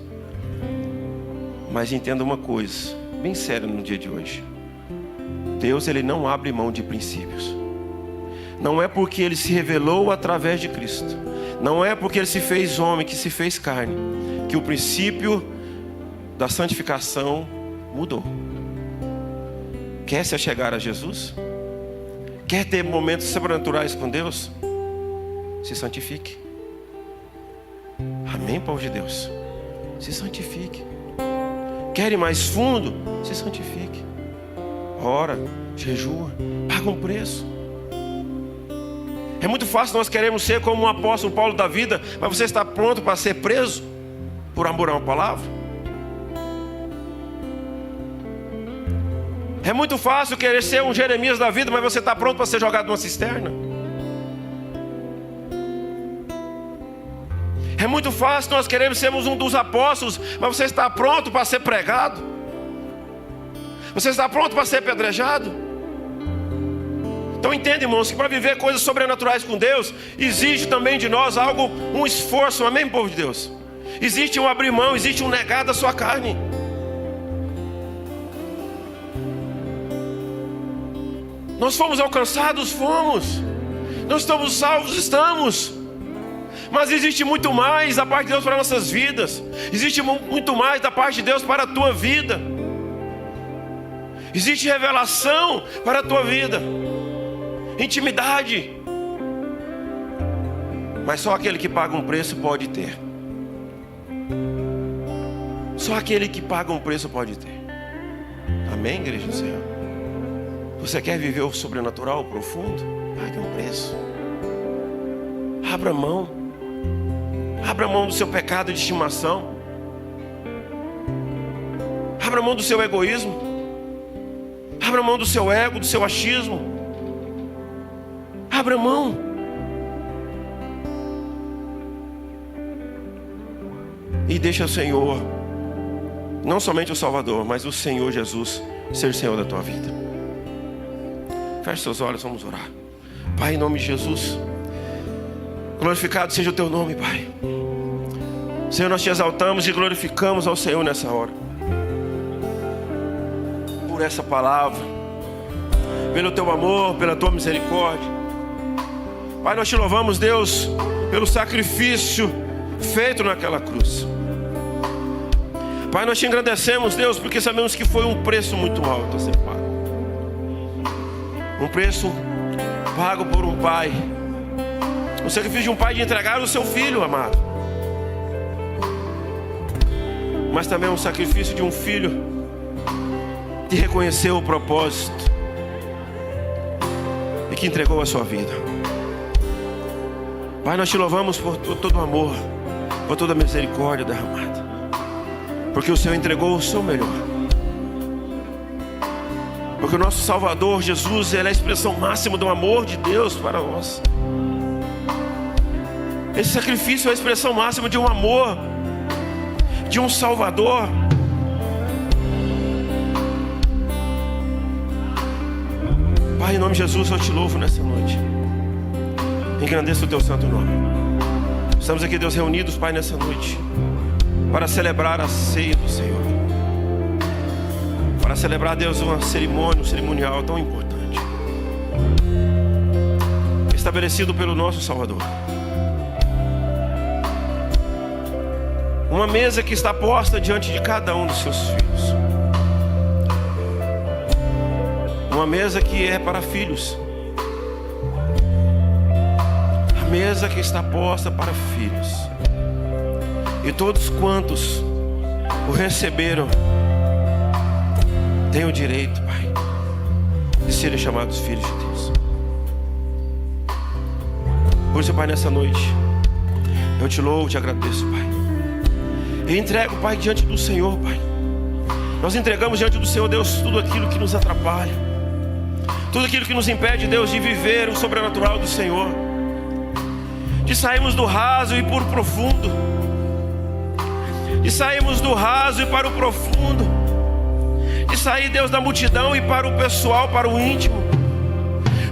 Mas entenda uma coisa bem séria no dia de hoje: Deus, Ele não abre mão de princípios. Não é porque Ele se revelou através de Cristo, não é porque Ele se fez homem, que se fez carne, que o princípio da santificação mudou. Quer se achegar a Jesus? Quer ter momentos sobrenaturais com Deus? Se santifique. Amém, povo de Deus? Se santifique. Quer ir mais fundo? Se santifique. Ora, jejua, paga um preço. É muito fácil nós queremos ser como um apóstolo Paulo da vida, mas você está pronto para ser preso por amor a uma palavra? É muito fácil querer ser um Jeremias da vida, mas você está pronto para ser jogado numa cisterna? É muito fácil nós queremos sermos um dos apóstolos, mas você está pronto para ser pregado? Você está pronto para ser apedrejado? Então entende, irmãos, que para viver coisas sobrenaturais com Deus, exige também de nós algo, um esforço, amém, povo de Deus? Existe um abrir mão, existe um negar da sua carne. Nós fomos alcançados? Fomos. Nós estamos salvos? Estamos. Mas existe muito mais da parte de Deus para nossas vidas. Existe muito mais da parte de Deus para a tua vida. Existe revelação para a tua vida, intimidade. Mas só aquele que paga um preço pode ter. Só aquele que paga um preço pode ter. Amém, igreja do Senhor? Você quer viver o sobrenatural, o profundo? Pague um preço. Abra mão. Abra mão do seu pecado de estimação. Abra mão do seu egoísmo. Abra mão do seu ego, do seu achismo. Abra mão. E deixa o Senhor, não somente o Salvador, mas o Senhor Jesus, ser o Senhor da tua vida. Feche seus olhos, vamos orar. Pai, em nome de Jesus, glorificado seja o teu nome, Pai. Senhor, nós te exaltamos e glorificamos ao Senhor nessa hora, por essa palavra, pelo teu amor, pela tua misericórdia. Pai, nós te louvamos, Deus, pelo sacrifício feito naquela cruz. Pai, nós te engrandecemos, Deus, porque sabemos que foi um preço muito alto a ser pago. Um preço pago por um pai. O sacrifício de um pai de entregar o seu filho amado. Mas também um sacrifício de um filho que reconheceu o propósito e que entregou a sua vida. Pai, nós te louvamos por todo o amor, por toda a misericórdia derramada, porque o Senhor entregou o seu melhor. Porque o nosso Salvador Jesus, Ele é a expressão máxima do amor de Deus para nós. Esse sacrifício é a expressão máxima de um amor, de um Salvador. Pai, em nome de Jesus, eu te louvo nessa noite. Engrandeça o teu santo nome. Estamos aqui, Deus, reunidos, Pai, nessa noite, para celebrar a ceia do Senhor. Para celebrar, Deus, uma cerimônia, um cerimonial tão importante, estabelecido pelo nosso Salvador. Uma mesa que está posta diante de cada um dos seus filhos. Uma mesa que é para filhos. A mesa que está posta para filhos. E todos quantos o receberam têm o direito, Pai, de serem chamados filhos de Deus. Por isso, Pai, nessa noite eu te louvo, te agradeço, Pai. Eu entrego, Pai, diante do Senhor, Pai. Nós entregamos diante do Senhor, Deus, tudo aquilo que nos atrapalha, tudo aquilo que nos impede, Deus, de viver o sobrenatural do Senhor, de sairmos do raso e para o profundo, de sairmos do raso e para o profundo, de sair, Deus, da multidão e para o pessoal, para o íntimo.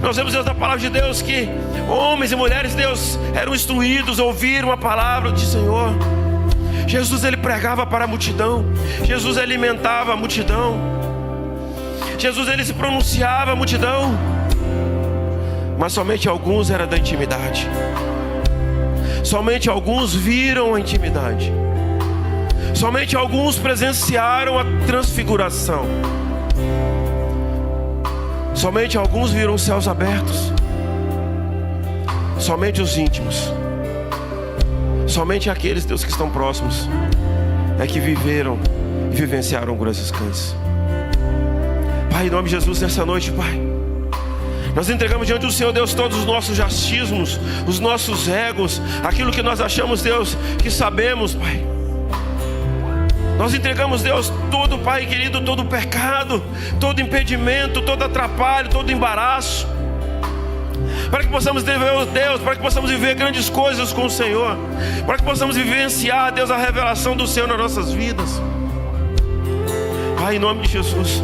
Nós vemos, Deus, da palavra de Deus, que homens e mulheres, Deus, eram instruídos, ouviram a palavra do Senhor. Jesus, Ele pregava para a multidão. Jesus alimentava a multidão. Jesus, Ele se pronunciava a multidão. Mas somente alguns eram da intimidade. Somente alguns viram a intimidade. Somente alguns presenciaram a transfiguração. Somente alguns viram os céus abertos. Somente os íntimos. Somente aqueles, Deus, que estão próximos é que viveram e vivenciaram o grande descanso. Pai, em nome de Jesus, nessa noite, Pai, nós entregamos diante do Senhor, Deus, todos os nossos achismos, os nossos egos, aquilo que nós achamos, Deus, que sabemos, Pai. Nós entregamos, Deus, todo, Pai querido, todo pecado, todo impedimento, todo atrapalho, todo embaraço, para que possamos viver, Deus, para que possamos viver grandes coisas com o Senhor, para que possamos vivenciar, Deus, a revelação do Senhor nas nossas vidas. Pai, em nome de Jesus,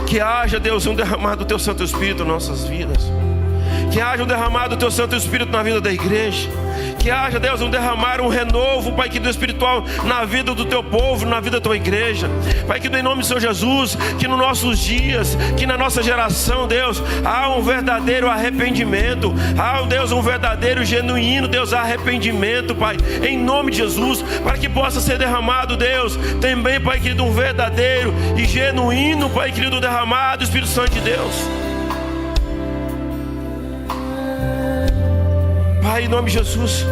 que haja, Deus, um derramado do Teu Santo Espírito nas nossas vidas. Que haja um derramado do Teu Santo Espírito na vida da igreja. Que haja, Deus, um derramar, um renovo, Pai, que do espiritual na vida do Teu povo, na vida da Tua igreja. Pai, que em nome do Senhor Jesus, que nos nossos dias, que na nossa geração, Deus, há um verdadeiro arrependimento. Há, Deus, um verdadeiro, genuíno, Deus, arrependimento, Pai, em nome de Jesus, para que possa ser derramado, Deus, também, Pai querido, um verdadeiro e genuíno, Pai querido, derramado do Espírito Santo de Deus. Pai, em nome de Jesus,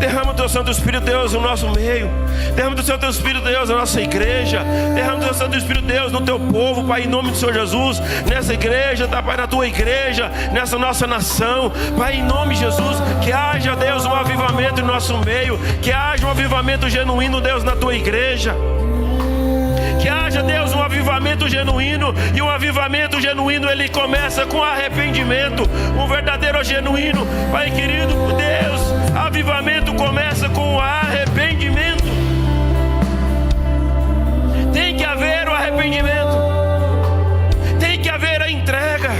Derrama o teu Santo Espírito, Deus, no nosso meio. Derrama o teu Santo Espírito, Deus, na nossa igreja. Derrama o teu Santo Espírito, Deus, no teu povo, Pai, em nome do Senhor Jesus. Nessa igreja, tá, Pai, na tua igreja, nessa nossa nação, Pai, em nome de Jesus. Que haja, Deus, um avivamento em nosso meio. Que haja um avivamento genuíno, Deus, na tua igreja. Que haja, Deus, um avivamento genuíno. E um avivamento genuíno, ele começa com arrependimento. Um verdadeiro genuíno, Pai querido, Deus, avivamento começa com arrependimento. Tem que haver o arrependimento. Tem que haver a entrega.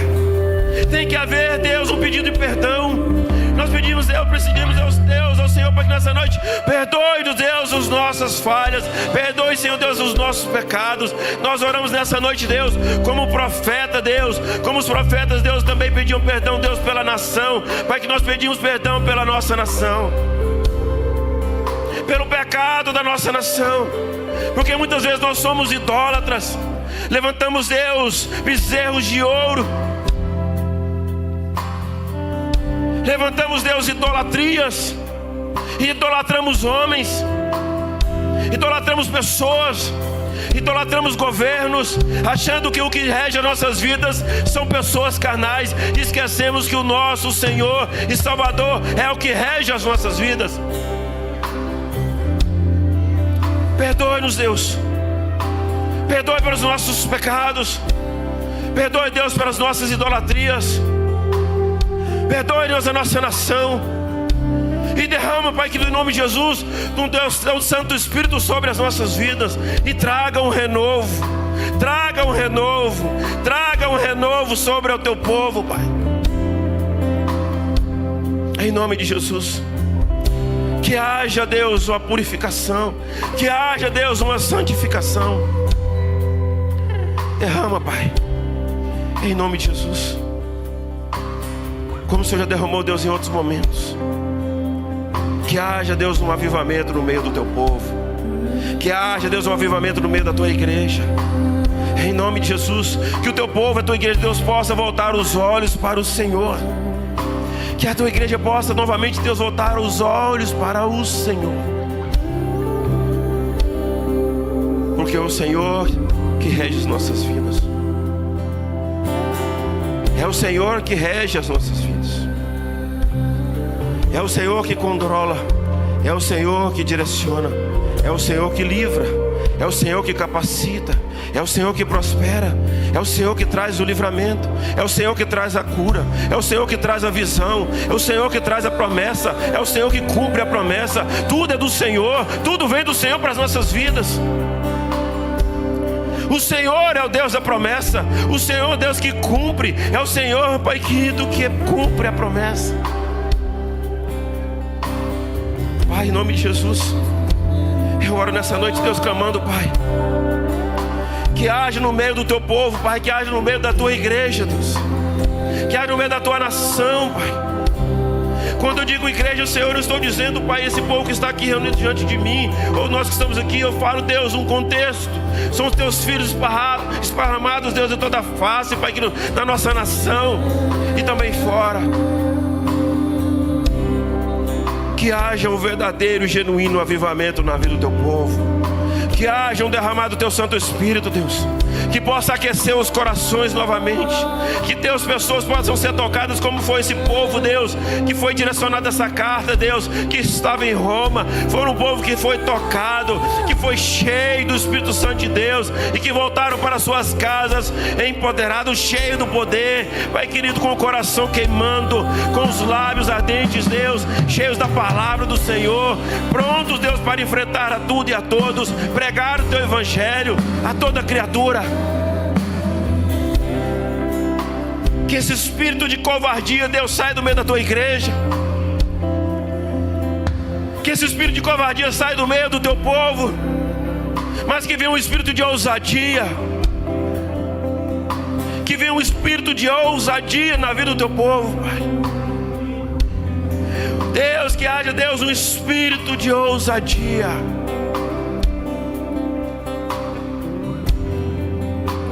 Tem que haver, Deus, um pedido de perdão. Nós pedimos, Deus, ao Senhor, para que nessa noite perdoe, Deus, as nossas falhas. Perdoe, Senhor Deus, os nossos pecados. Nós oramos nessa noite, Deus, como profeta, Deus. Como os profetas, Deus, também pediam perdão, Deus, pela nação. Pai, que nós pedimos perdão pela nossa nação, pelo pecado da nossa nação. Porque muitas vezes nós somos idólatras. Levantamos, Deus, bezerros de ouro. Levantamos, Deus, idolatrias. Idolatramos homens. Idolatramos pessoas. Idolatramos governos, achando que o que rege as nossas vidas são pessoas carnais. Esquecemos que o nosso Senhor e Salvador é o que rege as nossas vidas. Perdoe-nos, Deus. Perdoe pelos nossos pecados. Perdoe, Deus, pelas nossas idolatrias. Perdoe, Deus, a nossa nação. E derrama, Pai, que no nome de Jesus, um Deus, um Santo Espírito sobre as nossas vidas. E traga um renovo. Traga um renovo. Traga um renovo sobre o teu povo, Pai. Em nome de Jesus. Que haja, Deus, uma purificação. Que haja, Deus, uma santificação. Derrama, Pai. Em nome de Jesus. Como o Senhor já derramou, Deus, em outros momentos. Que haja, Deus, um avivamento no meio do teu povo. Que haja, Deus, um avivamento no meio da tua igreja. Em nome de Jesus. Que o teu povo, a tua igreja, Deus, possa voltar os olhos para o Senhor. Que a tua igreja possa novamente, Deus, voltar os olhos para o Senhor. Porque é o Senhor que rege as nossas vidas. É o Senhor que rege as nossas vidas. É o Senhor que controla. É o Senhor que direciona. É o Senhor que livra. É o Senhor que capacita. É o Senhor que prospera. É o Senhor que traz o livramento. É o Senhor que traz a cura. É o Senhor que traz a visão. É o Senhor que traz a promessa. É o Senhor que cumpre a promessa. Tudo é do Senhor. Tudo vem do Senhor para as nossas vidas. O Senhor é o Deus da promessa. O Senhor é o Deus que cumpre. É o Senhor, Pai querido, que cumpre a promessa. Pai, em nome de Jesus, eu oro nessa noite, Deus, clamando, Pai, que haja no meio do teu povo, Pai, que haja no meio da tua igreja, Deus, que haja no meio da tua nação, Pai. Quando eu digo igreja, Senhor, eu estou dizendo, Pai, esse povo que está aqui reunido diante de mim, ou nós que estamos aqui, eu falo, Deus, um contexto. São os teus filhos esparramados, Deus, em toda a face, Pai, na nossa nação e também fora. Que haja um verdadeiro e genuíno avivamento na vida do teu povo. Que haja um derramado do teu Santo Espírito, Deus, que possa aquecer os corações novamente. Que teus pessoas possam ser tocadas como foi esse povo, Deus, que foi direcionado essa carta, Deus, que estava em Roma. Foi um povo que foi tocado, que foi cheio do Espírito Santo de Deus e que voltaram para suas casas empoderados, cheios do poder, Pai querido, com o coração queimando, com os lábios ardentes, Deus, cheios da palavra do Senhor, prontos, Deus, para enfrentar a tudo e a todos, pregar o teu evangelho a toda criatura. Que esse espírito de covardia, Deus, saia do meio da tua igreja. Que esse espírito de covardia saia do meio do teu povo, mas que venha um espírito de ousadia. Que venha um espírito de ousadia na vida do teu povo, Pai. Deus, que haja, Deus, um espírito de ousadia.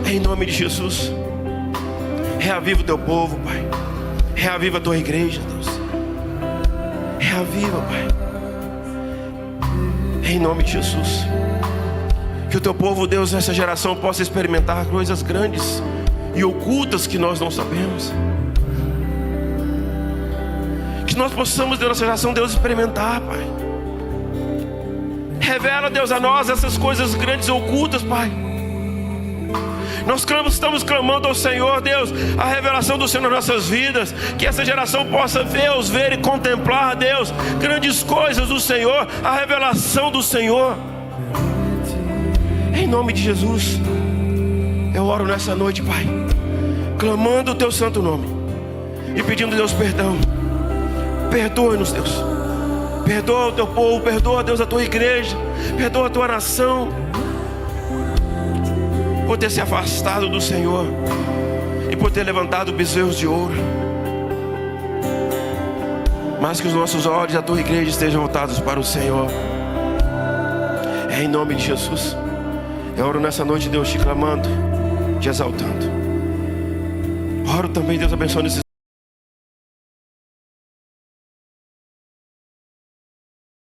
Em nome de Jesus, reaviva o teu povo, Pai. Reaviva a tua igreja, Deus. Reaviva, Pai. Em nome de Jesus. Que o teu povo, Deus, nessa geração possa experimentar coisas grandes e ocultas que nós não sabemos. Que nós possamos, Deus, nessa geração, Deus, experimentar, Pai. Revela, Deus, a nós essas coisas grandes e ocultas, Pai. Nós estamos clamando ao Senhor, Deus, a revelação do Senhor nas nossas vidas. Que essa geração possa ver e contemplar, Deus, grandes coisas do Senhor, a revelação do Senhor. Em nome de Jesus, eu oro nessa noite, Pai, clamando o teu santo nome e pedindo, Deus, perdão. Perdoa-nos, Deus. Perdoa o teu povo, perdoa, Deus, a tua igreja, perdoa a tua nação, por ter se afastado do Senhor e por ter levantado bezerros de ouro. Mas que os nossos olhos da tua igreja estejam voltados para o Senhor. Em nome de Jesus, eu oro nessa noite, Deus, te clamando, te exaltando. Oro também, Deus, abençoe nesses